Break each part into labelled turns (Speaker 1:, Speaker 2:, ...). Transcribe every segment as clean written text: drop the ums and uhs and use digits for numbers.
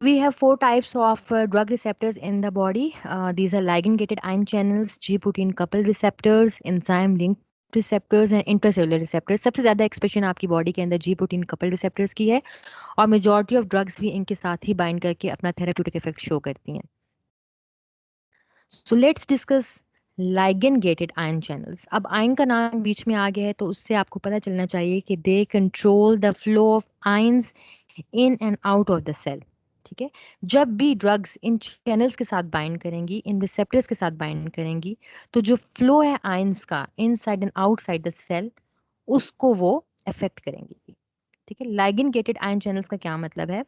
Speaker 1: we have four types of drug receptors in the body. These are ligand-gated ion channels, G-protein coupled receptors, enzyme-linked receptors and intracellular receptors. सबसे ज़्यादा expression आपकी body के अंदर G-protein coupled receptors की है और majority of drugs भी इनके साथ ही बाइंड करके अपना थेरेप्यूटिक इफेक्ट शो करती हैं. So let's discuss ligand gated ion channels. अब आयन का नाम बीच में आ गया है तो उससे आपको पता चलना चाहिए कि they control the flow of ions in and out of the cell. ठीक है, जब भी ड्रग्स इन चैनल्स के साथ बाइंड करेंगी, इन रिसेप्टर्स के साथ बाइंड करेंगी, तो जो फ्लो है आयंस का inside and outside the cell, उसको वो अफेक्ट करेंगी. ठीक है, ligand gated ion channels का क्या मतलब है?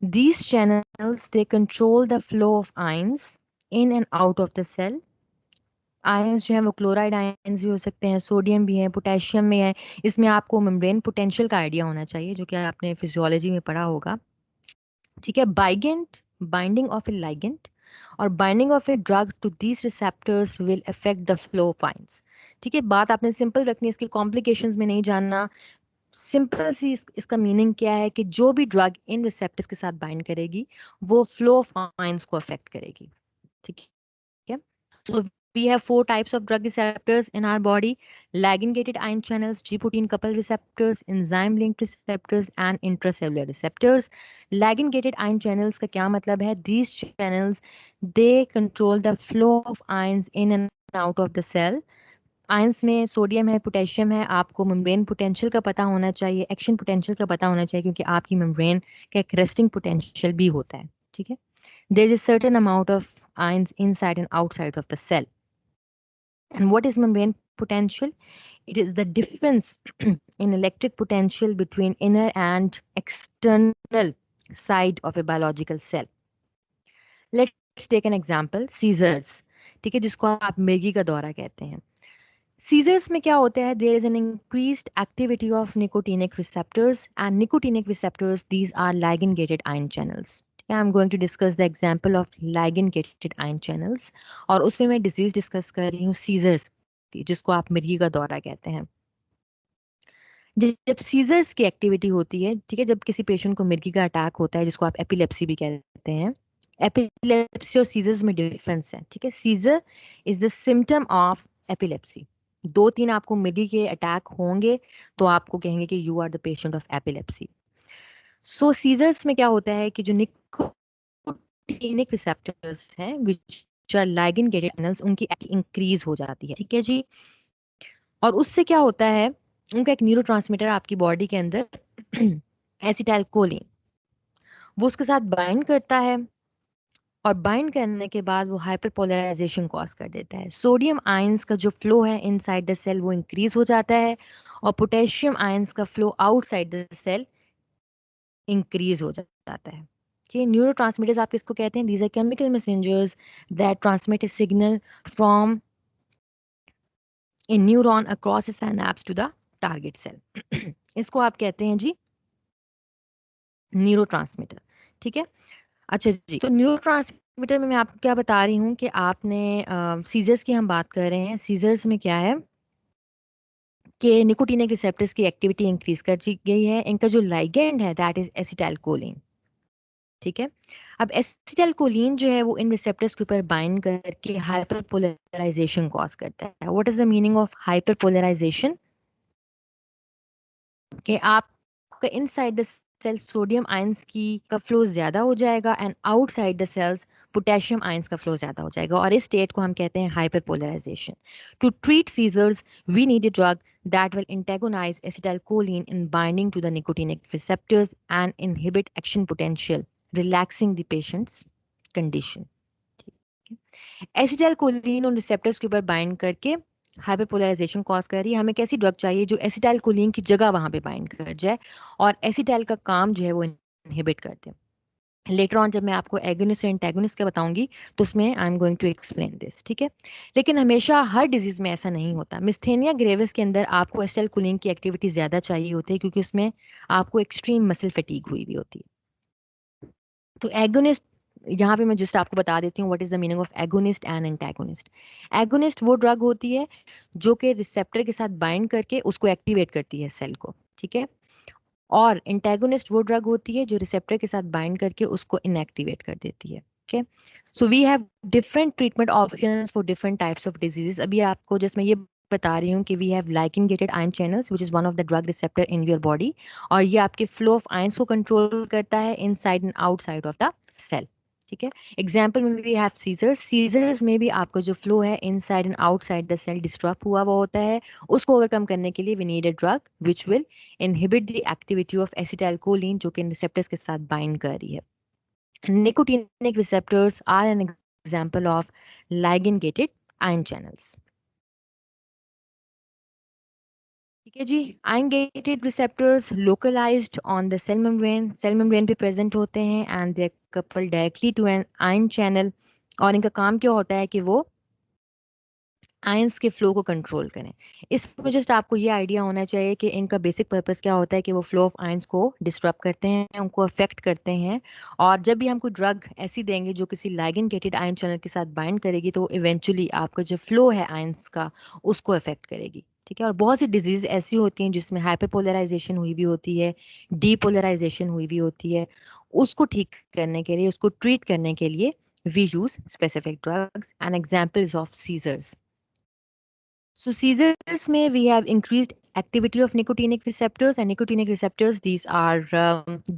Speaker 1: These channels they control the flow of ions in and out of the cell. Ions जो है वो क्लोराइड आयंस भी हो सकते हैं, सोडियम भी है, पोटेशियम में है. इसमें आपको मेम्ब्रेन पोटेंशियल का आइडिया होना चाहिए जो कि आपने फिजियोलॉजी में पढ़ा होगा. ठीक है, ligand binding of a ligand और binding of a drug to these receptors will affect the flow of ions. ठीक है, बात आपने सिंपल रखनी है, इसकी कॉम्प्लिकेशंस में नहीं जानना. सिंपल सी इसका मीनिंग क्या है कि जो भी ड्रग इन रिसेप्टर्स के साथ बाइंड करेगी वो फ्लो ऑफ आयंस को अफेक्ट करेगी. ठीक है, so we have four types of drug receptors in our body: ligand gated ion channels, G protein coupled receptors, enzyme linked receptors and intracellular receptors. Ligand gated ion channels का क्या मतलब है? These channels they control the flow of ions in and out of the cell. Ions में sodium है, potassium है. आपको membrane potential का पता होना चाहिए, एक्शन पोटेंशियल का पता होना चाहिए, क्योंकि आपकी मेम्ब्रेन का एक रेस्टिंग पोटेंशियल भी होता है. ठीक है, there is a certain amount of ions inside and outside of the cell. And what is membrane potential? It is the difference in electric potential between inner and external side of a biological cell. Let's take an example, seizures. ठीक है, जिसको आप मिर्गी का दौरा कहते हैं. Seizures में क्या होता है? There is an increased activity of nicotinic receptors and nicotinic receptors these are ligand gated ion channels. I am going to discuss the example of ligand gated ion channels और उसमें मैं डिजीज डिस्कस कर रही हूँ seizures की, जिसको आप मिर्गी का दौरा कहते हैं. जब सीजर्स की एक्टिविटी होती है, ठीक है, जब किसी पेशेंट को मिर्गी का अटैक होता है, जिसको आप एपिलेप्सी भी कहते हैं. एपिलेप्सी और सीजर्स में डिफरेंस है. ठीक है, seizure is the symptom of epilepsy. दो तीन आपको मिर्गी के अटैक होंगे तो आपको कहेंगे कि you are the patient of epilepsy. So seizures में क्या होता है कि जो निकोटिनिक रिसेप्टर्स हैं which are ligand gated channels, उनकी इंक्रीज हो जाती है. ठीक है जी, और उससे क्या होता है, उनका एक न्यूरोट्रांसमीटर आपकी बॉडी के अंदर एसिटाइलकोलिन, वो उसके साथ बाइंड करता है और बाइंड करने के बाद वो हाइपरपोलराइजेशन कॉज कर देता है. सोडियम आयंस का जो फ्लो है इनसाइड द सेल वो इंक्रीज हो जाता है और पोटेशियम आयंस का flow outside the cell increase हो जाता है. ये न्यूरोट्रांसमीटर्स आप किसको कहते हैं? These are chemical messengers that transmit a signal from a neuron across a synapse to the target cell. इसको आप कहते हैं जी न्यूरोट्रांसमीटर. ठीक है, अच्छा जी, तो न्यूरोट्रांसमीटर में मैं आपको क्या बता रही हूँ कि आपने सीजर्स की हम बात कर रहे हैं. सीजर्स में क्या है कि निकोटिनिक रिसेप्टर्स की एक्टिविटी इंक्रीज कर दी गई है. इनका जो लाइगेंड है दैट इज एसिटाइलकोलिन. ठीक है, अब एसिटाइलकोलिन जो है वो इन रिसेप्टर्स के ऊपर बाइंड करके हाइपरपोलराइजेशन कॉज करता है. What is the meaning of hyperpolarization? कि आपका inside the cell sodium ions की का फ्लो ज्यादा हो जाएगा and outside the cells potassium ions का फ्लो ज्यादा हो जाएगा, और इस स्टेट को हम कहते हैं hyperpolarization. To treat seizures we need a drug that will antagonize acetylcholine in binding to the nicotinic receptors and inhibit action potential, relaxing the patient's condition. Acetylcholine उन रिसेप्टर्स के ऊपर बाइंड करके हाइपरपोलराइजेशन कॉज कर रही है. हमें कैसी drug चाहिए जो एसिटाइलकोलिन की जगह वहां पे बाइंड कर जाए और एसिटाइल का काम जो है वो इनहिबिट कर दे. लेटर ऑन जब मैं आपको एगोनिस्ट और एंटागोनिस्ट का बताऊंगी तो उसमें I am going to explain this. ठीक है, लेकिन हमेशा हर डिजीज में ऐसा नहीं होता. मिस्थेनिया ग्रेविस के अंदर आपको एसिटाइलकोलिन की एक्टिविटी ज्यादा चाहिए होती है क्योंकि उसमें आपको एक्सट्रीम मसल फटीग हुई भी होती है. तो एगोनिस्ट यहाँ पे मैं जस्ट आपको बता देती हूँ what is the meaning of agonist and antagonist. Agonist वो ड्रग होती है जो कि रिसेप्टर के साथ बाइंड करके उसको एक्टिवेट करती है सेल को. ठीक है, और एंटागोनिस्ट वो ड्रग होती है जो रिसेप्टर के साथ बाइंड करके उसको इनएक्टिवेट कर देती है। Okay, so we have different treatment options for different types of diseases. अभी आपको जिसमें ये बता रही हूँ कि we have ligand gated ion channels which is one of the drug receptor in your body, और ये आपके फ्लो ऑफ आयंस को कंट्रोल करता है inside and outside of the cell. ठीक है, एग्जाम्पल में वी हैव सीजर्स। सीजर्स में भी आपका जो फ्लो है inside and outside the cell disturb हुआ हुआ होता है। उसको ओवरकम करने के लिए we need a drug which will inhibit the activity of acetylcholine जो कि इन receptors के साथ bind कर रही है। Nicotinic receptors are an example of ligand gated ion channels। ठीक है जी, ion gated receptors localized on the cell membrane पे present होते हैं and they are coupled directly to an ion channel। और इनका काम क्या होता है कि वो आयंस के फ्लो को कंट्रोल करें। इसमें जस्ट आपको ये आइडिया होना चाहिए कि इनका बेसिक पर्पस क्या होता है कि वो फ्लो ऑफ आयंस को डिस्टर्ब करते हैं, उनको अफेक्ट करते हैं। और जब भी हम कोई ड्रग ऐसी देंगे जो किसी लाइगेंड गेटेड आयन चैनल के साथ बाइंड करेगी तो इवेंचुअली आपका जो फ्लो है आयंस का उसको अफेक्ट करेगी। ठीक है, और बहुत सी डिजीज ऐसी होती हैं जिसमें हाइपरपोलराइजेशन हुई भी होती है, डीपोलराइजेशन हुई भी होती है। उसको ठीक करने के लिए, उसको ट्रीट करने के लिए we use specific drugs and examples of seizures। So seizures may we have increased activity of nicotinic receptors, and nicotinic receptors these are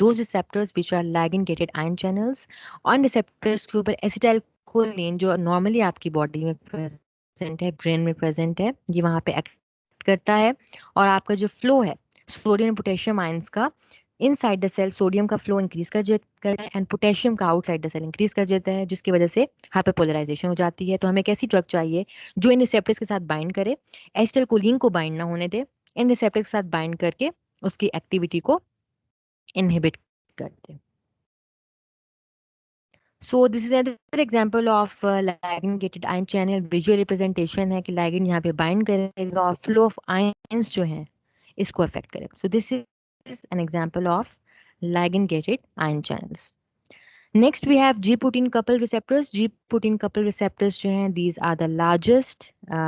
Speaker 1: those receptors which are ligand gated ion channels। on receptors के ऊपर acetylcholine जो normally आपकी body में present है, brain में present है, ये वहाँ पे act करता है। और आपका जो flow है सोडियम पोटेशियम आयंस का इनसाइड द सेल, सोडियम का फ्लो इंक्रीज करता है एंड पोटेशियम का आउटसाइड द सेल इंक्रीज कर देता है, जिसकी वजह से हाइपरपोलराइजेशन हो जाती है। तो हमें एक ऐसी ड्रग चाहिए जो इन रिसेप्टर्स के साथ बाइंड करे, एसिटाइलकोलिन को बाइंड ना होने दे, इन रिसेप्टर्स के साथ बाइंड करके उसकी एक्टिविटी को इनहिबिट कर दे। So this is other example of ligand gated ion channel। Visual representation है कि ligand यहाँ पे बाइंड करेगा और फ्लो ऑफ आयंस जो है इसको अफेक्ट करेगा। सो this is an example of ligand gated ion channels। Next we have G protein coupled receptors। G protein coupled receptors जो हैं these are the largest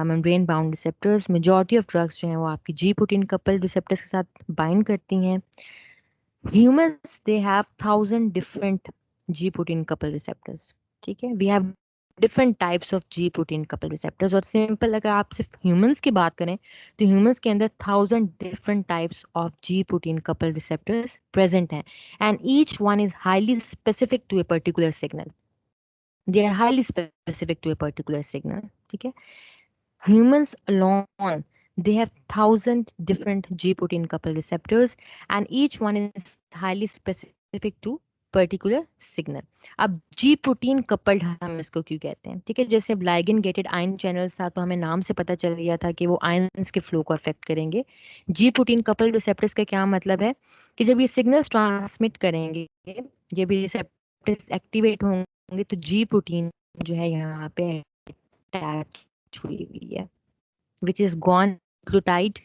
Speaker 1: membrane bound receptors। Majority of drugs जो हैं वो आपकी G protein coupled receptors के साथ bind करती हैं। Humans they have 1,000 different G protein coupled receptors। ठीक है, we have different types of G protein coupled receptors। और सिंपल अगर आप सिर्फ humans की बात करें तो humans के अंदर 1,000 different types of G protein coupled receptors present हैं, and each one is highly specific to a particular signal। they are highly specific to a particular signal। ठीक है, humans alone they have 1,000 different G protein coupled receptors and each one is highly specific to particular signal. अब जी protein coupled हम इसको क्यों कहते हैं? ठीक है, जैसे लाइगेंड गेटेड आयन चैनल्स था तो हमें नाम से पता चल गया था कि वो आयंस के फ्लो को अफेक्ट करेंगे। जी प्रोटीन कपल्ड रिसेप्टर्स का क्या मतलब है कि जब ये सिग्नल्स ट्रांसमिट करेंगे, जब ये रिसेप्टर्स एक्टिवेट होंगे तो जी प्रोटीन जो है यहाँ पे अटैच हुई हुई है विच इज गॉन ग्लूटाइड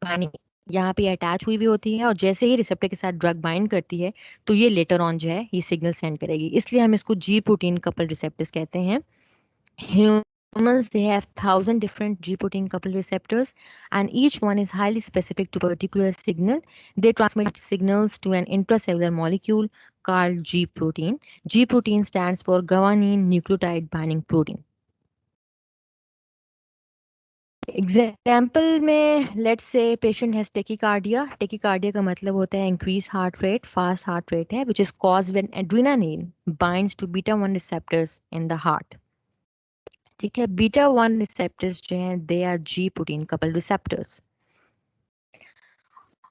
Speaker 1: पानी यहाँ पे अटैच हुई भी होती है, और जैसे ही रिसेप्टर के साथ ड्रग बाइंड करती है तो ये लेटर ऑन जो है ये सिग्नल सेंड करेगी, इसलिए हम इसको जी प्रोटीन कपल रिसेप्टर्स कहते हैं। Humans they have 1,000 different G protein coupled receptors and each one is highly specific to particular signal। They transmit signals to an intracellular molecule called G protein। G protein stands for guanine nucleotide binding protein। Example में let's say patient has tachycardia. Tachycardia का मतलब होता है increase heart rate, fast heart rate है which is caused when adrenaline binds to beta 1 receptors in the heart. ठीक है, beta 1 receptors जो हैं they are G protein couple receptors,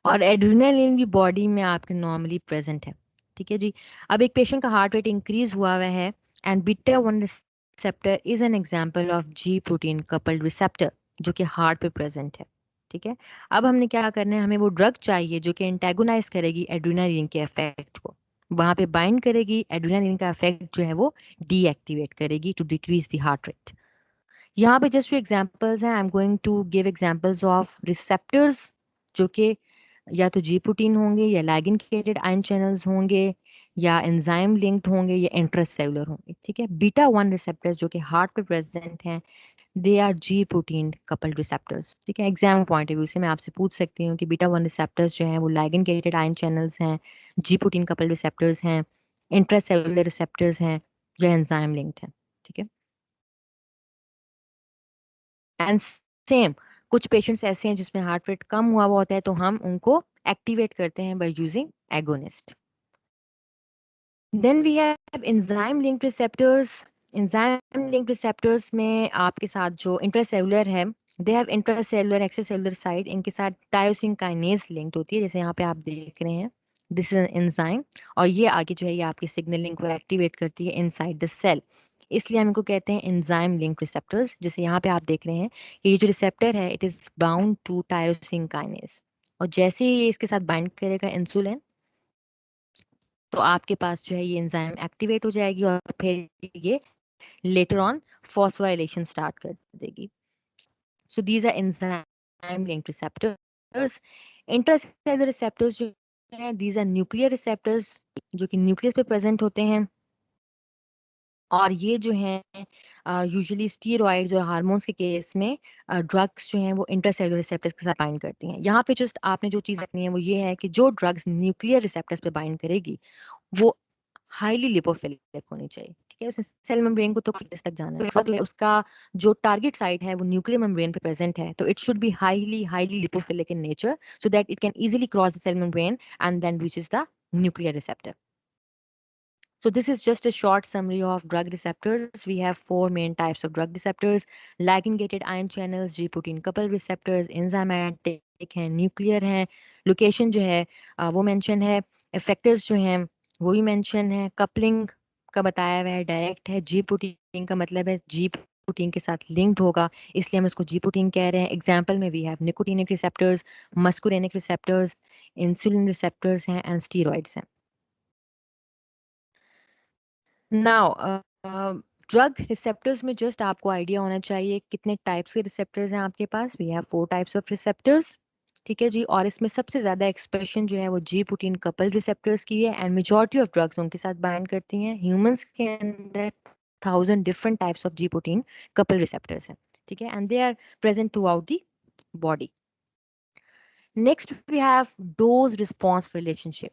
Speaker 1: और एड्रेनालिन भी बॉडी में आपके नॉर्मली प्रेजेंट है। ठीक है जी, अब एक पेशेंट का हार्ट रेट इंक्रीज हुआ हुआ है and beta 1 receptor is an example of G protein coupled receptor जो कि हार्ट पे प्रेजेंट है। ठीक है, अब हमने क्या करना है, हमें वो ड्रग चाहिए जो कि एंटागोनाइज करेगी एड्रेनालिन के इफेक्ट को, वहां पे बाइंड करेगी, एड्रेनालिन का इफेक्ट जो है वो डीएक्टिवेट करेगी to decrease the heart rate. यहाँ पे जस्ट एग्जांपल्स हैं, I am going to give examples of receptors जो कि या तो जी प्रोटीन होंगे या लाइगेंड गेटेड आयन चैनल्स होंगे या एंजाइम लिंक्ड होंगे या इंट्रासेलुलर होंगे। ठीक है, बीटा 1 रिसेप्टर्स जो कि हार्ट पे प्रेजेंट हैं, they are G protein coupled receptors. ठीक है, एग्जाम पॉइंट ऑफ व्यू से मैं आपसे पूछ सकती हूँ कि बीटा 1 रिसेप्टर्स जो हैं वो लाइगेंड गेटेड आयन चैनल्स हैं, जी प्रोटीन कपल्ड रिसेप्टर्स हैं, इंट्रासेलुलर रिसेप्टर्स हैं, या एंजाइम लिंक्ड हैं। ठीक है, एंड सेम कुछ पेशेंट्स ऐसे हैं जिसमें हार्ट रेट कम हुआ हुआ होता है, तो हम उनको एक्टिवेट करते हैं by using agonist. Then we have enzyme linked receptors. Enzyme linked receptors में आपके साथ जो इंट्रासेलुलर है, they have intracellular extracellular side, इनके साथ टायोसिन काइनेज लिंक्ड होती है, जैसे यहाँ पे आप देख रहे हैं, दिस इज एन एंजाइम, और ये आगे जो है ये आपकी सिग्नलिंग को एक्टिवेट करती है इनसाइड द सेल। इसलिए हम इनको कहते हैं एंजाइम लिंक रिसेप्टर्स। जैसे यहाँ पे आप देख रहे हैं कि ये जो रिसेप्टर है it is bound to tyrosine kinase, और जैसे ही ये इसके साथ बाइंड करेगा इंसुलिन, तो आपके पास जो है ये एंजाइम एक्टिवेट हो जाएगी और फिर ये लेटर ऑन फॉस्फोराइलेशन स्टार्ट कर देगी। So these are enzyme link receptors. Intracellular receptors जो है, दीज आर न्यूक्लियर रिसेप्टर्स जो कि न्यूक्लियस पे प्रेजेंट होते हैं, और ये जो हैं यूजुअली स्टीरॉइड्स और हार्मोन्स के केस में ड्रग्स जो हैं वो इंट्रासेलुलर रिसेप्टर्स के साथ बाइंड करती हैं। यहाँ पे जस्ट आपने जो चीज़ रखनी है वो ये है कि जो ड्रग्स न्यूक्लियर रिसेप्टर्स पे बाइंड करेगी वो हाईली लिपोफिलिक होनी चाहिए। ठीक है, उसने सेल मेम्ब्रेन को तो किस तक जाना है, तो उसका जो टारगेट साइट है वो न्यूक्लियर मेम्ब्रेन पे प्रेजेंट है, तो it should be highly highly lipophilic in nature, so that it can easily cross the cell membrane and then reaches the nuclear receptor. So this is just a short summary of drug receptors. We have four main types of drug receptors: ligand-gated ion channels, G-protein coupled receptors, enzymatic हैं, nuclear हैं, location जो है वो mention है, effectors जो हैं वो भी mention है, coupling का बताया हुआ है, direct है, G-protein का मतलब है G प्रोटीन के साथ लिंक्ड होगा, इसलिए हम इसको जी प्रोटीन कह रहे हैं। एग्जाम्पल में we have nicotinic receptors, muscarinic receptors, insulin receptors हैं एंड स्टीरॉइड्स हैं। नाउ ड्रग रिसेप्टर्स में जस्ट आपको आइडिया होना चाहिए कितने टाइप्स के रिसेप्टर्स हैं आपके पास। We have 4 types of receptors. ठीक है जी, और इसमें सबसे ज्यादा एक्सप्रेशन जो है वो जी प्रोटीन कपल रिसेप्टर्स की है, एंड मेजॉरिटी ऑफ ड्रग्स उनके साथ बाइंड करती हैं। ह्यूमंस के अंदर 1000 different types of G protein couple receptors हैं। ठीक है, and they are present throughout the body. Next we have dose response relationship.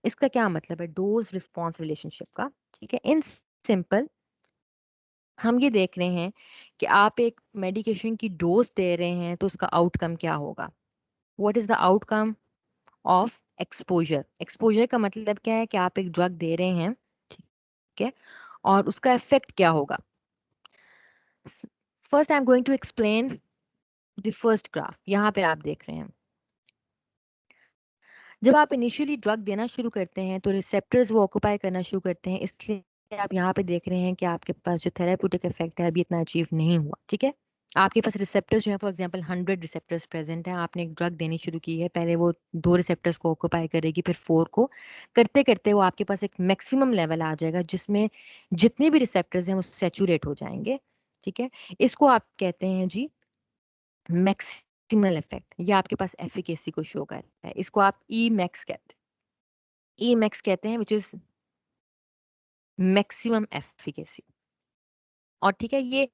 Speaker 1: इसका क्या मतलब है डोज रिस्पॉन्स रिलेशनशिप का? ठीक है, इन सिंपल हम ये देख रहे हैं कि आप एक मेडिकेशन की डोज दे रहे हैं तो उसका आउटकम क्या होगा। What is the outcome of exposure? Exposure का मतलब क्या है कि आप एक ड्रग दे रहे हैं, ठीक है, और उसका इफेक्ट क्या होगा। First I am going to explain the first graph. यहाँ पे आप देख रहे हैं, जब आप इनिशियली ड्रग देना शुरू करते हैं तो रिसेप्टर्स वो ऑक्यूपाई करना शुरू करते हैं, इसलिए आप यहाँ पे देख रहे हैं कि आपके पास जो थेराप्यूटिक इफेक्ट है अभी इतना अचीव नहीं हुआ। ठीक है, आपके पास रिसेप्टर्स जो है फॉर एग्जांपल 100 रिसेप्टर्स प्रेजेंट है, आपने एक ड्रग देनी शुरू की है, पहले वो 2 रिसेप्टर्स को ऑक्यूपाई करेगी, फिर 4 को, करते करते वो आपके पास एक मैक्सिमम लेवल आ जाएगा जिसमें जितने भी रिसेप्टर्स हैं वो सेचूरेट हो जाएंगे। ठीक है, इसको आप कहते हैं जी मैक्सिमल इफेक्ट। ये आपके पास एफिकेसी को शो करता है, इसको आप ई मैक्स कहते हैं, ई मैक्स कहते हैं, विच इज मैक्सिमम एफिकेसी। और ठीक है, ये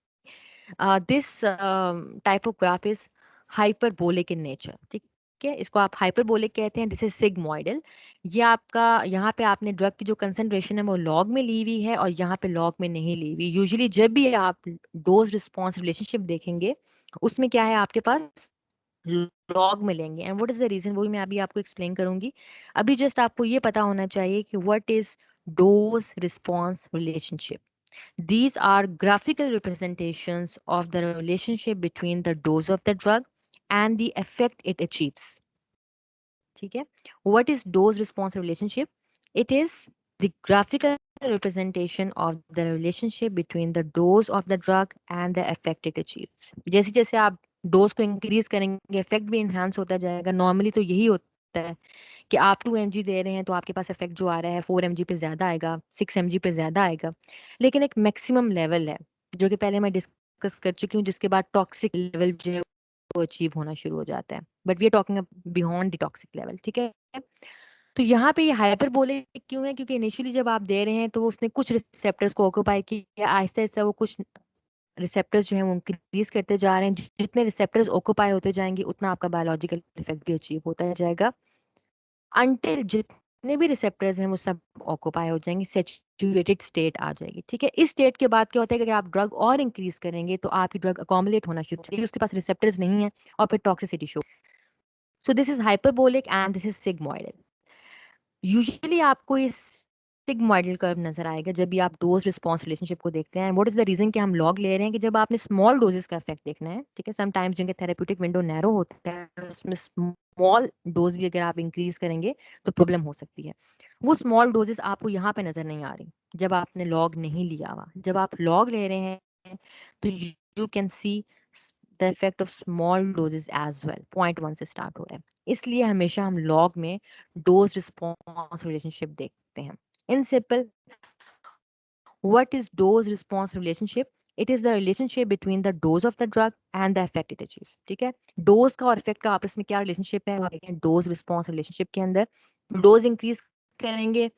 Speaker 1: this type of graph is hyperbolic in nature. ठीक है, इसको आप हाइपरबोलिक कहते हैं, दिस इज सिग्मोइडल। ये आपका यहाँ पे आपने ड्रग की जो कंसंट्रेशन है वो लॉग में ली हुई है और यहाँ पे लॉग में नहीं ली हुई। यूजुअली जब भी आप डोज रिस्पॉन्स रिलेशनशिप देखेंगे उसमें क्या है आपके पास लॉग मिलेंगे, and what is the reason वही मैं अभी आपको एक्सप्लेन करूंगी। अभी जस्ट आपको ये पता होना चाहिए कि what is dose response relationship. These are graphical representations of the relationship between the dose of the drug and the effect it achieves. ठीक है, what is dose response relationship? It is the graphical representation of the relationship between the dose of the drug and the effect it achieves. जैसे जैसे आप dose को increase करेंगे effect भी enhance होता जाएगा। नॉर्मली तो यही होता है कि आप 2 mg दे रहे हैं तो आपके पास इफेक्ट जो आ रहा है 4 mg पे ज्यादा आएगा, 6 mg पे ज्यादा आएगा, लेकिन एक मैक्सिमम लेवल है जो कि पहले मैं डिस्कस कर चुकी हूँ, जिसके बाद टॉक्सिक लेवल जो है वो अचीव होना शुरू हो जाता है, but we are talking beyond the toxic level. ठीक है, तो यहाँ पे ये हाइपरबोलिक क्यों है, क्योंकि इनिशियली जब आप दे रहे हैं तो उसने कुछ रिसेप्टर्स को ऑक्यूपाई किया, आहिस्ता आहिस्ता वो कुछ रिसेप्टर्स जो हैं वो इंक्रीज करते जा रहे हैं। जितने रिसेप्टर्स ऑक्यूपाई होते जाएंगे उतना आपका बायोलॉजिकल इफेक्ट भी अचीव होता जाएगा, अनटिल जितने भी रिसेप्टर्स हैं वो सब ऑक्यूपाई हो जाएंगे, सेचुरेटेड स्टेट आ जाएगी। ठीक है, इस स्टेट के बाद क्या होता है कि अगर आप ड्रग और इंक्रीज करेंगे तो आपकी ड्रग अकोमोलेट होना शुरू होगी, उसके पास रिसेप्टर्स नहीं है और फिर toxicity show. So this is hyperbolic and this is sigmoidal. Usually आपको इस सिग्मोइडल कर्व नजर आएगा जब भी आप डोज रिस्पॉन्स रिलेशनशिप को देखते हैं। व्हाट इज द रीजन कि हम लॉग ले रहे हैं कि जब आपने स्मॉल डोजेस का इफेक्ट देखना है, ठीक है, समटाइम्स जिनके थेरेप्यूटिक विंडो नैरो होता है उसमें स्मॉल डोज भी अगर आप इंक्रीज करेंगे तो प्रॉब्लम हो सकती है। वो स्मॉल डोजेस आपको यहाँ पे नजर नहीं आ रही जब आपने लॉग नहीं लिया हुआ। जब आप लॉग ले रहे हैं तो you can see the effect of small doses as well. 0.1 से स्टार्ट हो रहा है, इसलिए हमेशा हम लॉग में डोज रिस्पॉन्स रिलेशनशिप देखते हैं। In simple, what is dose response relationship? It is the relationship between the dose of the drug and the effect it achieves. ठीक है, डोज का और इफेक्ट का आपस में क्या रिलेशनशिप है वो देखें डोज रिस्पॉन्स रिलेशनशिप के अंदर। डोज इंक्रीज करेंगे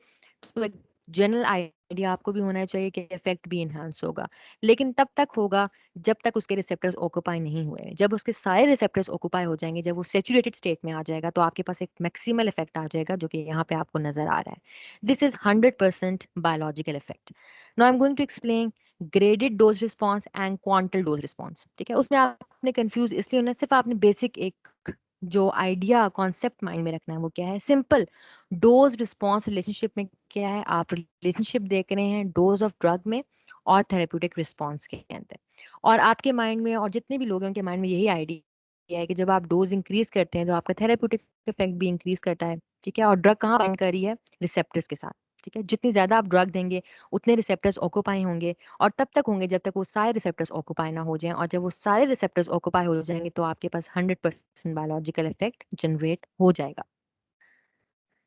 Speaker 1: तो एक जनरल आइडिया आपको भी होना चाहिए कि इफेक्ट भी इनहांस होगा, लेकिन तब तक होगा जब तक उसके रिसेप्टर्स ऑक्यूपाई नहीं हुए। जब उसके सारे रिसेप्टर्स ऑक्यूपाई हो जाएंगे, जब वो सेचुरेटेड स्टेट में आ जाएगा तो आपके पास एक मैक्सिमल इफेक्ट आ जाएगा जो कि यहाँ पे आपको नजर आ रहा है। This is 100% biological effect. Now I am going to explain graded dose response and quantal dose response. ठीक है, उसमें आपने कंफ्यूज इसलिए होना, सिर्फ आपने बेसिक एक जो आइडिया कॉन्सेप्ट माइंड में रखना है वो क्या है, सिंपल डोज रिस्पॉन्स रिलेशनशिप में क्या है, आप रिलेशनशिप देख रहे हैं डोज ऑफ ड्रग में और थेरेप्यूटिक रिस्पॉन्स के अंदर। और आपके माइंड में और जितने भी लोग हैं उनके माइंड में यही आइडिया है कि जब आप डोज इंक्रीज करते हैं तो आपका थेरेप्यूटिक इफेक्ट भी इंक्रीज करता है। ठीक है, और ड्रग कहाँ बाइंड कर रही है, रिसेप्टर्स के साथ। ठीक है, जितनी ज्यादा आप ड्रग देंगे उतने रिसेप्टर्स ऑक्यूपाई होंगे, और तब तक होंगे जब तक वो सारे रिसेप्टर्स ऑक्यूपाई ना हो जाएं। और जब वो सारे रिसेप्टर्स ऑक्यूपाई हो जाएंगे तो आपके पास 100% बायोलॉजिकल इफेक्ट जनरेट हो जाएगा।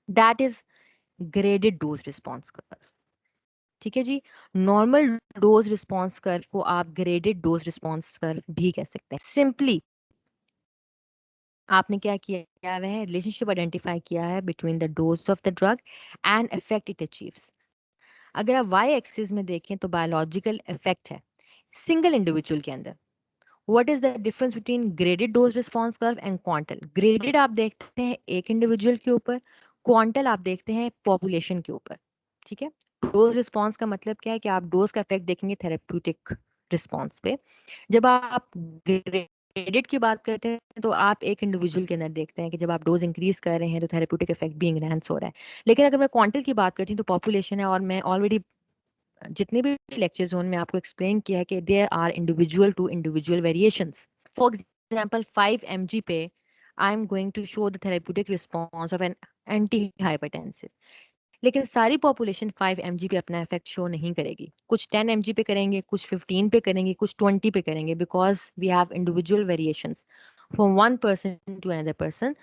Speaker 1: That is graded dose response curve. ठीक है जी, नॉर्मल डोज रिस्पॉन्स कर्व को आप ग्रेडेड डोज रिस्पॉन्स कर्व भी कह सकते हैं। सिंपली आपने क्या किया हुआ है, रिलेशनशिप आइडेंटिफाई किया है between the dose of the drug and effect it achieves. अगर आप वाई एक्सिस में देखें तो बायोलॉजिकल इफेक्ट है सिंगल इंडिविजुअल के अंदर। What is the difference between graded dose response curve and quantal? Graded आप देखते हैं एक इंडिविजुअल के ऊपर, क्वांटल आप देखते हैं पॉपुलेशन के ऊपर। ठीक है, डोज रिस्पॉन्स का मतलब क्या है कि आप डोज का इफेक्ट देखेंगे थेरेप्यूटिक रिस्पॉन्स पे। जब आप ग्रेडेड की बात करते हैं तो आप एक इंडिविजुअल के अंदर देखते हैं कि जब आप डोज इंक्रीज कर रहे हैं तो थेरेप्यूटिक इफेक्ट भी इनहेंस हो रहा है। लेकिन अगर मैं क्वांटल की बात करती हूँ तो पॉपुलेशन है, और मैं ऑलरेडी जितने भी लेक्चर्स में आपको एक्सप्लेन किया है कि there are individual to individual variations. For example 5 mg पे I am going to show the therapeutic response of an anti hypertensive, लेकिन सारी पॉपुलेशन 5 mg पे अपना इफेक्ट शो नहीं करेगी। कुछ 10 mg पे करेंगे, कुछ 15 पे करेंगे, कुछ 20 पे करेंगे, because we have individual variations from one person to another person.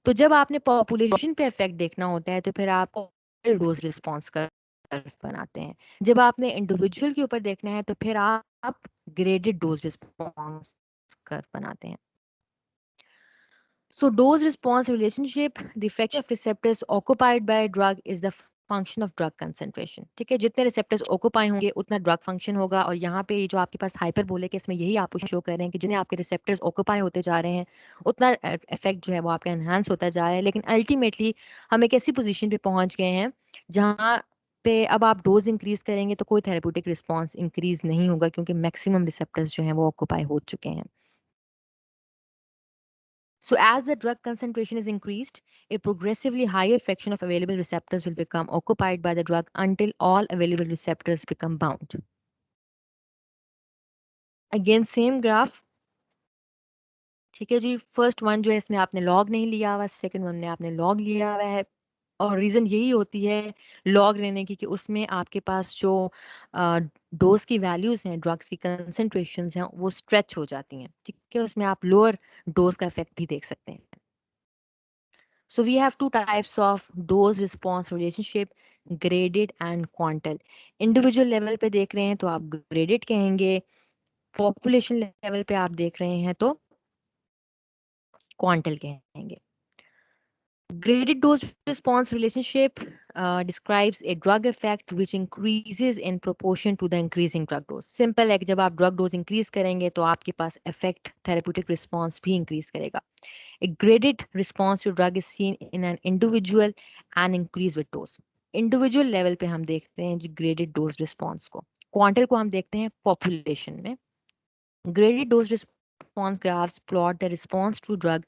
Speaker 1: तो जब आपने पॉपुलेशन पे इफेक्ट देखना होता है तो फिर आप डोज रिस्पॉन्स कर्व बनाते हैं। जब आपने इंडिविजुअल के ऊपर देखना है तो फिर आप ग्रेडेड डोज रिस्पॉन्स कर्व बनाते हैं। So dose response relationship, the effect of receptors occupied by a drug is the function of drug concentration। ठीक है, जितने रिसेप्टर्स ऑक्यूपाई होंगे उतना ड्रग फंक्शन होगा। और यहाँ पे जो आपके पास हाइपरबोलिक है इसमें यही आपको शो कर रहे हैं कि जितने आपके रिसेप्टर्स ऑक्यूपाई होते जा रहे हैं उतना इफेक्ट जो है वो आपका एनहांस होता जा रहा है। लेकिन अल्टीमेटली हम एक ऐसी पोजीशन पे पहुंच गए हैं जहाँ पे अब आप डोज इंक्रीज करेंगे तो कोई थेरेप्यूटिक रिस्पॉन्स इंक्रीज नहीं होगा, क्योंकि मैक्सिमम रिसेप्टर्स जो हैं वो ऑक्यूपाई हो चुके हैं। So as the drug concentration is increased, a progressively higher fraction of available receptors will become occupied by the drug until all available receptors become bound. Again, same graph. ठीक है जी, first one जो है इसमें आपने log नहीं लिया हुआ, second one में आपने लॉग लिया हुआ है। और रीज़न यही होती है लॉग लेने की कि उसमें आपके पास जो डोज की वैल्यूज़ हैं, ड्रग्स की कंसंट्रेशंस हैं, वो स्ट्रेच हो जाती हैं। ठीक है, उसमें आप लोअर डोज का इफेक्ट भी देख सकते हैं। So we have two types of dose response relationship, graded and quantal. Individual level पे देख रहे हैं तो आप graded कहेंगे, population level पे आप देख रहे हैं तो quantal कहेंगे। Graded dose response relationship describes a drug effect which increases in proportion to the increasing drug dose. Simple है कि जब आप ड्रग डोज इंक्रीज करेंगे तो आपके पास इफेक्ट थेरेप्यूटिक रिस्पॉन्स भी इंक्रीज करेगा. A graded response to drug is seen in an individual and increase with dose. Individual level पे हम देखते हैं जी ग्रेडेड डोज रिस्पॉन्स को. क्वांटल को हम देखते हैं पॉपुलेशन में. Graded dose response graphs plot the response to drug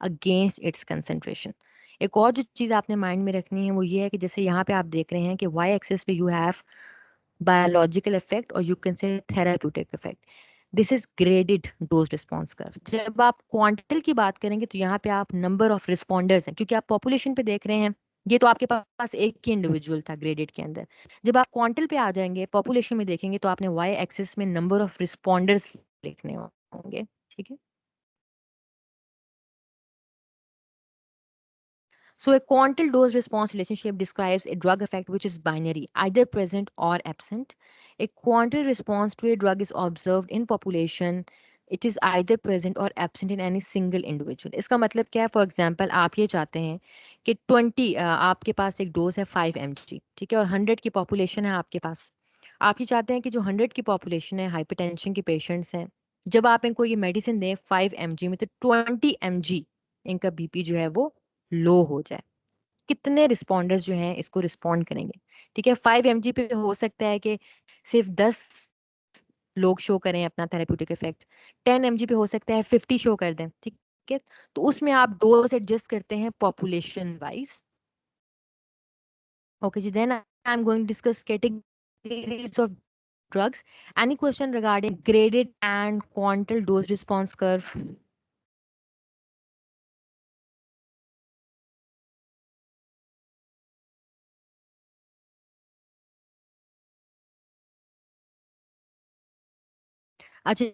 Speaker 1: against its concentration. एक और जो चीज आपने माइंड में रखनी है वो ये है कि जैसे यहाँ पे आप देख रहे हैं कि y एक्सिस पे यू हैव बायोलॉजिकल इफेक्ट और you can say therapeutic effect. This is graded dose response curve. जब आप क्वांटल की बात करेंगे तो यहाँ पे आप नंबर ऑफ रिस्पॉन्डर्स हैं क्योंकि आप पॉपुलेशन पे देख रहे हैं. ये तो आपके पास एक ही इंडिविजुअल था ग्रेडेड के अंदर. जब आप क्वांटल पे आ जाएंगे पॉपुलेशन में देखेंगे तो आपने वाई एक्सिस में नंबर ऑफ रिस्पॉन्डर्स लिखने होंगे. ठीक है. So a quantal dose response relationship describes a drug effect which is binary, either present or absent. A quantal response to a drug is observed in population. It is either present or absent in any single individual. इसका मतलब क्या है? For example आप ये चाहते हैं कि 20 आपके पास एक डोज है 5 mg, ठीक है, और 100 की पॉपुलेशन है आपके पास. आप ये चाहते हैं कि जो 100 की पॉपुलेशन है हाइपरटेंशन के पेशेंट्स हैं, जब आप इनको ये मेडिसिन दें 5 mg में तो 20 mg इनका बीपी जो है वो लो हो जाए. कितने रिस्पॉन्डर्स जो हैं इसको रिस्पॉन्ड करेंगे. ठीक है. 5 mg पे हो सकता है कि सिर्फ 10 लोग शो करें अपना थेरेप्यूटिक इफेक्ट. 10 mg पे हो सकता है 50 शो कर दें. ठीक है. तो उसमें आप डोज एडजस्ट करते हैं पॉपुलेशन वाइज. ओके जी. Then I am going to discuss categories of drugs. Any question regarding graded and quantal dose response curve? अच्छा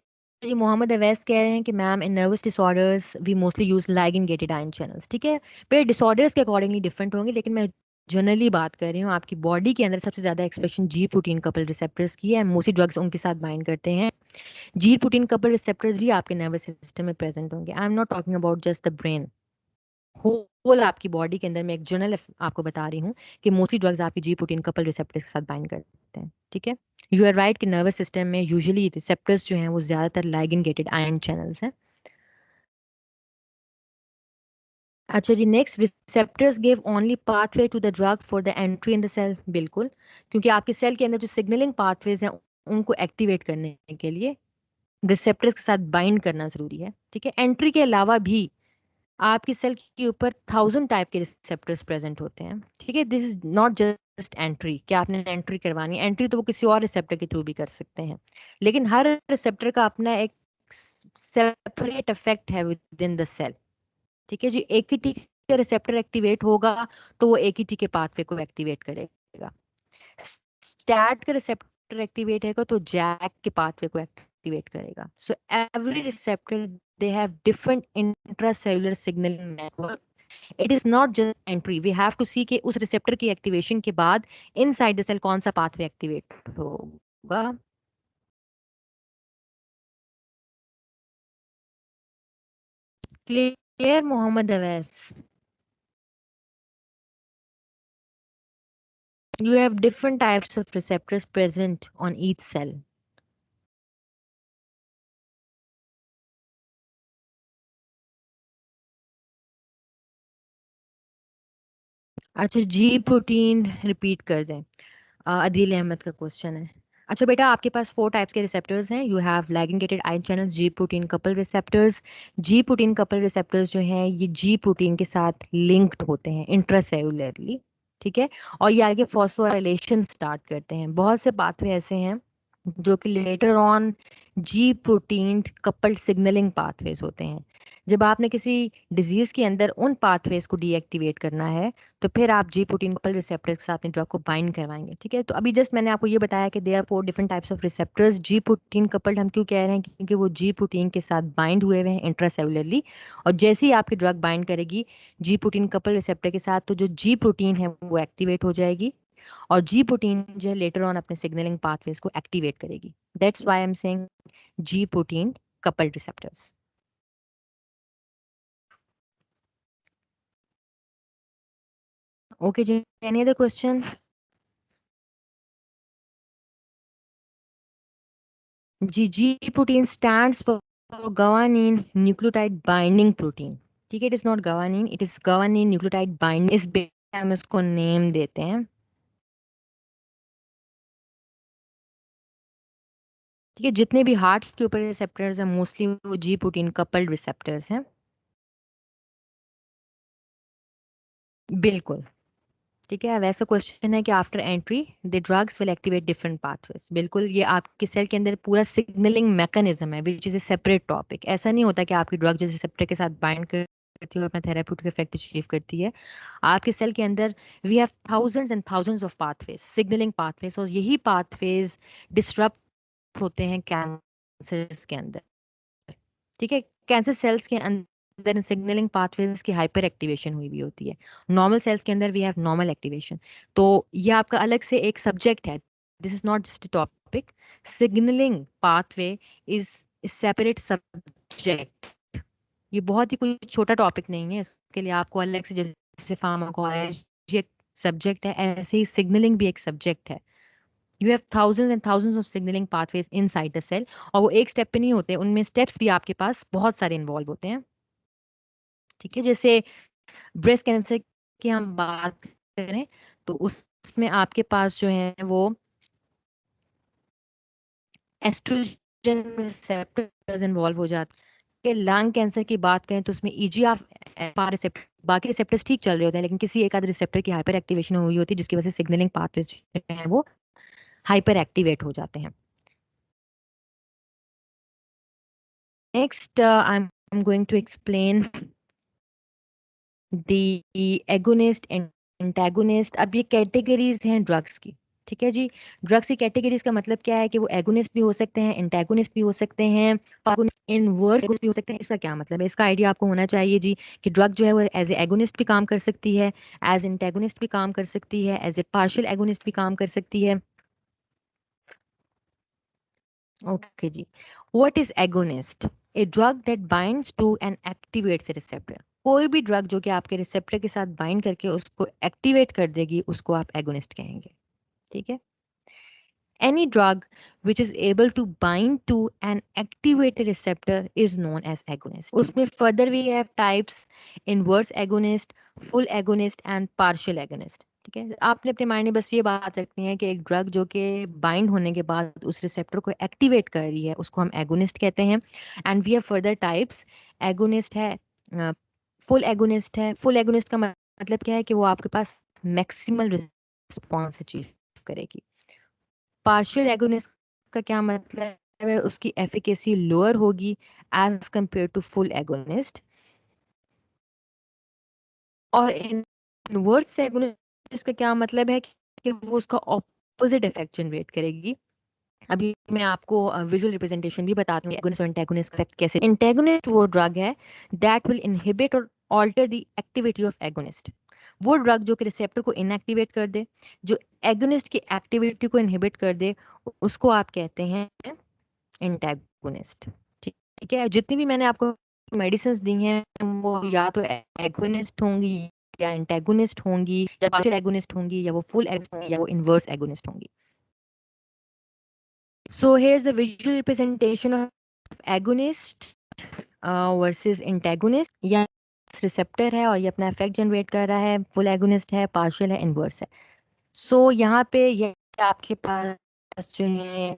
Speaker 1: जी. मोहम्मद अवैस कह रहे हैं कि ma'am in nervous disorders we mostly use ligand gated ion channels. ठीक है. फिर disorders के अकॉर्डिंगली डिफरेंट होंगे लेकिन मैं जनरली बात कर रही हूँ. आपकी बॉडी के अंदर सबसे ज्यादा एक्सप्रेशन जी प्रोटीन कपल रिसेप्टर्स की है एंड मोस्टली ड्रग्स उनके साथ बाइंड करते हैं. जी प्रोटीन कपल रिसेप्टर्स भी आपके नर्वस सिस्टम में प्रेजेंट होंगे. I am not talking about just the brain. Whole आपकी बॉडी के अंदर मैं एक जनरल आपको बता रही हूँ कि मोस्टली ड्रग्स आपकी जी प्रोटीन कपल रिसेप्टर्स के साथ बाइंड करते हैं. ठीक है. यू आर राइट कि नर्वस सिस्टम में यूजुअली रिसेप्टर्स जो हैं वो ज्यादातर लाइगेंड गेटेड आयन चैनल्स हैं. अच्छा जी. Next, receptors give only pathway to the drug for the entry in the cell. बिल्कुल. क्योंकि आपके सेल के अंदर जो सिग्नलिंग पाथवेज हैं उनको एक्टिवेट करने के लिए रिसेप्टर्स के साथ बाइंड करना जरूरी है. ठीक है. एंट्री के अलावा भी आपकी सेल के ऊपर 1000 टाइप के रिसेप्टर्स प्रेजेंट होते हैं. ठीक है. This is not just entry कि आपने एंट्री करवानी है. एंट्री तो वो किसी और रिसेप्टर के थ्रू भी कर सकते हैं. लेकिन हर रिसेप्टर का अपना एक सेपरेट इफेक्ट है विद इन द सेल. ठीक है जी. एक ही टी का रिसेप्टर एक्टिवेट होगा तो वो एक ही टी के पाथवे को एक्टिवेट करेगा. स्टैट का रिसेप्टर एक्टिवेट होगा तो जैक के पाथवे को एक्टिवेट करेगा. So every receptor they have different intracellular signalling network. It is not just entry. We have to see कि उस रिसेप्टर की एक्टिवेशन के बाद इनसाइड द सेल कौन सा पाथवे एक्टिवेट होगा. Clear Mohammad Awais? You have different types of receptors present on each cell. अच्छा. जी protein repeat कर दें. अदील अहमद का क्वेश्चन है. अच्छा बेटा, आपके पास 4 टाइप्स के रिसेप्टर्स हैं. You have lagging ion channels, ji protein couple receptors. G protein couple receptors जो हैं ये जी प्रोटीन के साथ लिंक्ड होते हैं इंट्रासेलुलरली. ठीक है. और ये आगे फॉस्फोराइलेशन स्टार्ट करते हैं. बहुत से पाथवे ऐसे हैं जो कि later on ji protein coupled signalling pathways होते हैं. जब आपने किसी डिजीज के अंदर उन पाथवेज को डीएक्टिवेट करना है तो फिर आप जी प्रोटीन कपल रिसेप्टर के साथ अपने ड्रग को बाइंड करवाएंगे. ठीक है. तो अभी जस्ट मैंने आपको ये बताया कि there are 4 different types of receptors. G protein coupled हम क्यों कह रहे हैं? क्योंकि वो जी प्रोटीन के साथ बाइंड हुए हुए हैं इंट्रासेलुलरली. और जैसे ही आपकी ड्रग बाइंड करेगी जी प्रोटीन कपल रिसेप्टर के साथ तो जो जी प्रोटीन है वो एक्टिवेट हो जाएगी और जी प्रोटीन जो है लेटर ऑन अपने सिग्नलिंग पाथवेज को एक्टिवेट करेगी. That's why I am saying G protein coupled receptors. Okay जी, एनी अदर क्वेश्चन? जी, G protein stands for guanine nucleotide binding protein. ठीक है, it is not guanine, it is guanine nucleotide binding, इस बे हम इसको name देते हैं। ठीक है, जितने भी हार्ट के ऊपर रिसेप्टर्स हैं मोस्टली वो जी प्रोटीन कपल्ड रिसेप्टर्स हैं। बिल्कुल। ठीक है, वैसा क्वेश्चन है कि after entry the drugs will activate different pathways. बिल्कुल, ये आपके सेल के अंदर पूरा सिग्नलिंग मैकेनिज्म है which is a separate topic. ऐसा नहीं होता कि आपकी ड्रग जो रिसेप्टर के साथ बाइंड करती है अपना थेराप्यूटिक इफेक्ट अचीव करती है। आपके सेल के अंदर we have thousands and thousands of pathways, signalling pathways, और यही पाथवेज डिसरप्ट होते हैं कैंसर के अंदर। ठीक है, कैंसर सेल्स के अंदर सिग्नलिंग पाथवेज की हाइपर एक्टिवेशन हुई भी होती है। नॉर्मल सेल्स के अंदर वी हैव नॉर्मल एक्टिवेशन। तो ये आपका अलग से एक सब्जेक्ट है, this is not just topic. Signalling pathway is separate subject. ये बहुत ही कोई छोटा टॉपिक नहीं है, इसके लिए आपको अलग से, जैसे फार्माकोलॉजी एक सब्जेक्ट है, ऐसे ही सिग्नलिंग भी एक सब्जेक्ट है। You have thousands and thousands of signalling pathways inside the cell, और वो एक स्टेप पे नहीं होते, उनमें स्टेप्स भी आपके पास बहुत सारे इन्वॉल्व होते हैं। ठीक है, जैसे ब्रेस्ट कैंसर की हम बात करें तो उसमें आपके पास जो है वो एस्ट्रोजन रिसेप्टर्स इन्वॉल्व हो जाते हैं। लंग कैंसर की बात करें तो उसमें ईजीएफआर रिसेप्टर, बाकी रिसेप्टर्स ठीक चल रहे होते हैं लेकिन किसी एक आध रिसेप्टर की हाइपर एक्टिवेशन हुई होती है जिसकी वजह से सिग्नलिंग पाथवेज जो है वो हाइपर एक्टिवेट हो जाते हैं। Next I am going to explain the agonist and antagonist. अब ये कैटेगरीज हैं ड्रग्स की। ठीक है जी, ड्रग्स की कैटेगरीज का मतलब क्या है कि वो एगोनिस्ट भी हो सकते हैं, एंटागोनिस्ट भी हो सकते हैं, इनवर्स एगोनिस्ट भी हो सकते हैं। इसका क्या मतलब है, इसका आइडिया आपको होना चाहिए जी कि ड्रग जो है वो एज ए एगोनिस्ट भी काम कर सकती है, एज एंटागोनिस्ट भी काम कर सकती है, एज ए पार्शियल एगोनिस्ट भी काम कर सकती है। ओके जी, what is agonist? A drug that binds to and activates a receptor. कोई भी ड्रग जो कि आपके रिसेप्टर के साथ बाइंड करके उसको एक्टिवेट कर देगी उसको आप एगोनिस्ट कहेंगे। ठीक है, any drug which is able to bind to and activate a receptor is known as agonist. उसमें further we have types: inverse agonist, full agonist and partial agonist. ठीक है, आपने अपने माइंड में बस ये बात रखनी है कि एक ड्रग जो कि बाइंड होने के बाद उस रिसेप्टर को एक्टिवेट कर रही है उसको हम एगोनिस्ट कहते हैं। And we have further types. Agonist है, फुल एगोनिस्ट है। फुल एगोनिस्ट का मतलब क्या है कि वो आपके पास मैक्सिमल रिस्पॉन्स अचीव करेगी। पार्शियल एगोनिस्ट का क्या मतलब है, उसकी एफिकेसी लोअर होगी as compare to full agonist. और इनवर्स एगोनिस्ट का क्या मतलब है कि वो उसका ऑपोजिट इफेक्ट जनरेट करेगी। अभी मैं आपको विजुअल रिप्रेजेंटेशन भी बताती हूँ एगोनिस्ट और एंटागोनिस्ट का इफेक्ट कैसे। एंटागोनिस्ट वो ड्रग है दैट विल इनहिबिट और alter the activity of agonist. वो ड्रग जो कि रिसेप्टर को इनएक्टिवेट कर दे, जो एगोनिस्ट की एक्टिविटी को इनहिबिट कर दे, उसको आप कहते हैं एंटागोनिस्ट। ठीक है, जितनी भी मैंने आपको मेडिसिन दी हैं वो या तो एगोनिस्ट होंगी या एंटागोनिस्ट होंगी या पार्शियल एगोनिस्ट होंगी या वो फुल एगोनिस्ट होंगी या वो इनवर्स एगोनिस्ट होंगी। So here's the visual representation of agonist versus antagonist। या रिसेप्टर है और ये अपना इफेक्ट जनरेट कर रहा है, फुल एगोनिस्ट है, पार्शियल है, इनवर्स है। सो यहाँ पे ये आपके पास जो है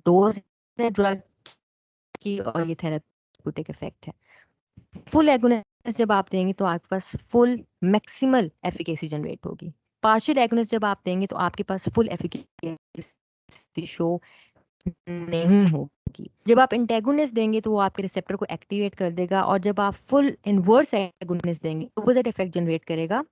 Speaker 1: डोज है ड्रग की और ये थेराप्यूटिक इफेक्ट है। फुल एगोनिस्ट जब आप देंगे तो आपके पास फुल मैक्सिमल एफिकेसी जनरेट होगी। पार्शियल एगोनिस्ट जब आप देंगे तो आपके पास फुल एफिकेसी शो नहीं होगी। जब आप एंटेगोनिस्ट देंगे तो वो आपके रिसेप्टर को एक्टिवेट कर देगा, और जब आप फुल इनवर्स एगोनिस्ट देंगे तो अपोजिट इफेक्ट जनरेट करेगा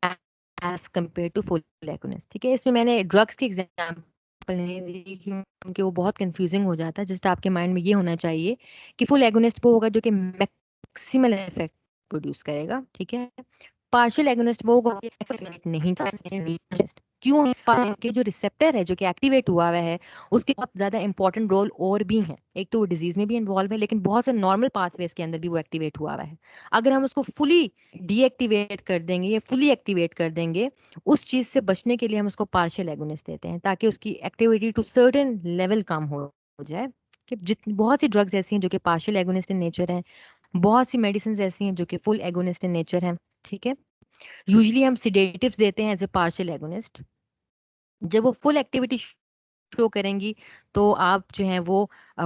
Speaker 1: as compare to full agonist. ठीक है, इसमें मैंने ड्रग्स की एग्जांपल नहीं दी क्योंकि वो बहुत कंफ्यूजिंग हो जाता है। जस्ट आपके माइंड में ये होना चाहिए कि फुल एगोनिस्ट वो होगा जो कि मैक्सिमल इफेक्ट प्रोड्यूस करेगा। ठीक है, पार्शियल एगोनिस्ट वो होगा नहीं था। क्यों के जो रिसेप्टर है जो कि एक्टिवेट हुआ हुआ है उसके बहुत ज्यादा इंपॉर्टेंट रोल और भी हैं। एक तो वो डिजीज में भी इन्वॉल्व है, लेकिन बहुत से नॉर्मल पाथवेज के अंदर भी वो एक्टिवेट हुआ हुआ है। अगर हम उसको फुली डीएक्टिवेट कर देंगे या फुली एक्टिवेट कर देंगे, उस चीज से बचने के लिए हम उसको पार्शियल एगोनिस्ट देते हैं, ताकि उसकी एक्टिविटी टू सर्टेन लेवल कम हो जाए। कि जितनी बहुत सी ड्रग्स ऐसी हैं जो कि पार्शियल एगोनिस्ट इन नेचर हैं, बहुत सी मेडिसिन ऐसी हैं जो कि फुल एगोनिस्ट इन नेचर हैं। ठीक है, यूजली हम सिडेटिव्स देते हैं एज ए पार्शियल एगोनिस्ट। जब वो फुल एक्टिविटी शो करेंगी तो आप जो है वो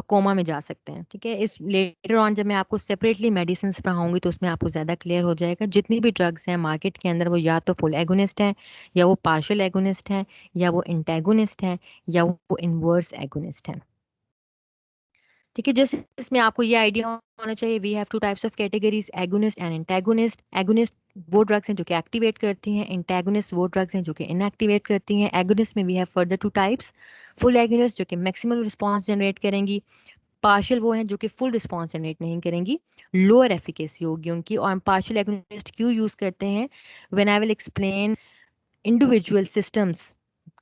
Speaker 1: कोमा में जा सकते हैं। ठीक है, इस लेटर ऑन जब मैं आपको सेपरेटली मेडिसिन पढ़ाऊंगी तो उसमें आपको ज़्यादा क्लियर हो जाएगा। जितनी भी ड्रग्स हैं मार्केट के अंदर वो या तो फुल एगोनिस्ट हैं, या वो पार्शियल एगोनिस्ट हैं, या वो इंटेगोनिस्ट हैं, या वो इनवर्स एगोनिस्ट हैं। ठीक है, जैसे इसमें आपको ये आइडिया होना चाहिए, we have two types of categories, agonist and antagonist. Agonist वो ड्रग्स हैं जो कि एक्टिवेट करती हैं, एंटागोनिस्ट वो ड्रग्स हैं जो कि इनएक्टिवेट करती हैं। एगोनिस्ट में we have further two types, full agonist जो कि मैक्सिमम रिस्पॉन्स जनरेट करेंगी, पार्शियल वो हैं जो कि फुल रिस्पॉन्स जनरेट नहीं करेंगी, लोअर एफिकेसी होगी उनकी। और हम पार्शियल एगोनिस्ट क्यों यूज करते हैं, when I will explain individual systems,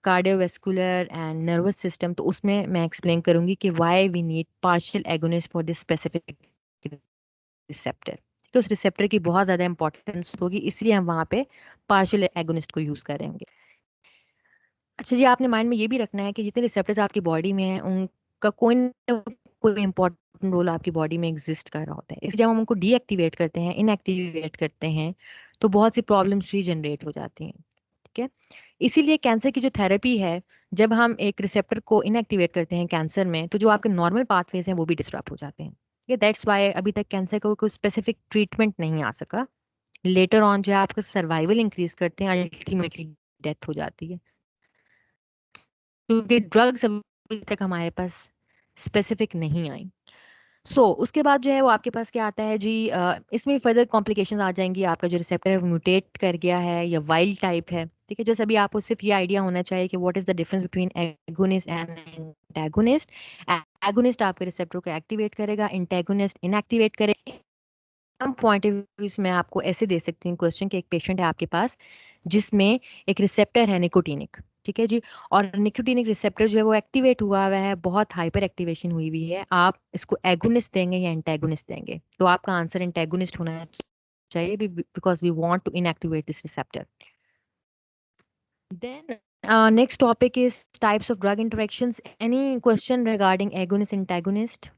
Speaker 1: cardiovascular and nervous system, तो उसमें मैं एक्सप्लेन करूंगी कि why we need partial agonist for this specific receptor. तो उस रिसेप्टर की बहुत ज्यादा इंपॉर्टेंस होगी, इसलिए हम वहां पे पार्शियल एगोनिस्ट को यूज करेंगे। अच्छा जी, आपने माइंड में ये भी रखना है कि जितने रिसेप्टर्स आपकी बॉडी में हैं उनका कोई ना कोई इंपॉर्टेंट रोल आपकी बॉडी में एग्जिस्ट कर रहा होता है। इसलिए जब हम उनको डीएक्टिवेट करते हैं, इनएक्टिवेट करते हैं, तो बहुत सी प्रॉब्लम्स रीजनरेट हो जाती हैं। ठीक है, इसीलिए कैंसर की जो थेरेपी है, जब हम एक रिसेप्टर को इनएक्टिवेट करते हैं कैंसर में, तो जो आपके नॉर्मल पाथवेज हैं वो भी डिस्टर्ब हो जाते हैं। ये दैट्स वाई अभी तक कैंसर का कोई स्पेसिफिक ट्रीटमेंट नहीं आ सका। लेटर ऑन जो है आपका सर्वाइवल इंक्रीज करते हैं, अल्टीमेटली डेथ हो जाती है, क्योंकि ड्रग्स अभी तक हमारे पास स्पेसिफिक नहीं आई। उसके बाद जो है वो आपके पास क्या आता है जी, इसमें फर्दर कॉम्प्लिकेशंस आ जाएंगी। आपका जो रिसेप्टर है वो म्यूटेट कर गया है या वाइल्ड टाइप है। ठीक है, जैसे अभी आपको सिर्फ ये आइडिया होना चाहिए कि what is the difference between agonist and antagonist. Agonist आपके रिसेप्टर को एक्टिवेट करेगा, इंटेगोनिस्ट इनएक्टिवेट करेगा। हम पॉइंट ऑफ व्यू में आपको ऐसे दे सकती हूँ क्वेश्चन कि एक पेशेंट है आपके पास जिसमें एक रिसेप्टर है निकोटिनिक। ठीक है जी, और निकोटिनिक रिसेप्टर जो है वो एक्टिवेट हुआ है, बहुत हाइपर एक्टिवेशन हुई हुई है। आप इसको एगोनिस्ट देंगे या एंटेगोनिस्ट देंगे? तो आपका आंसर एंटेगोनिस्ट होना चाहिए, because we want to inactivate this receptor. Then next topic is types of drug interactions. Any question regarding agonist antagonist?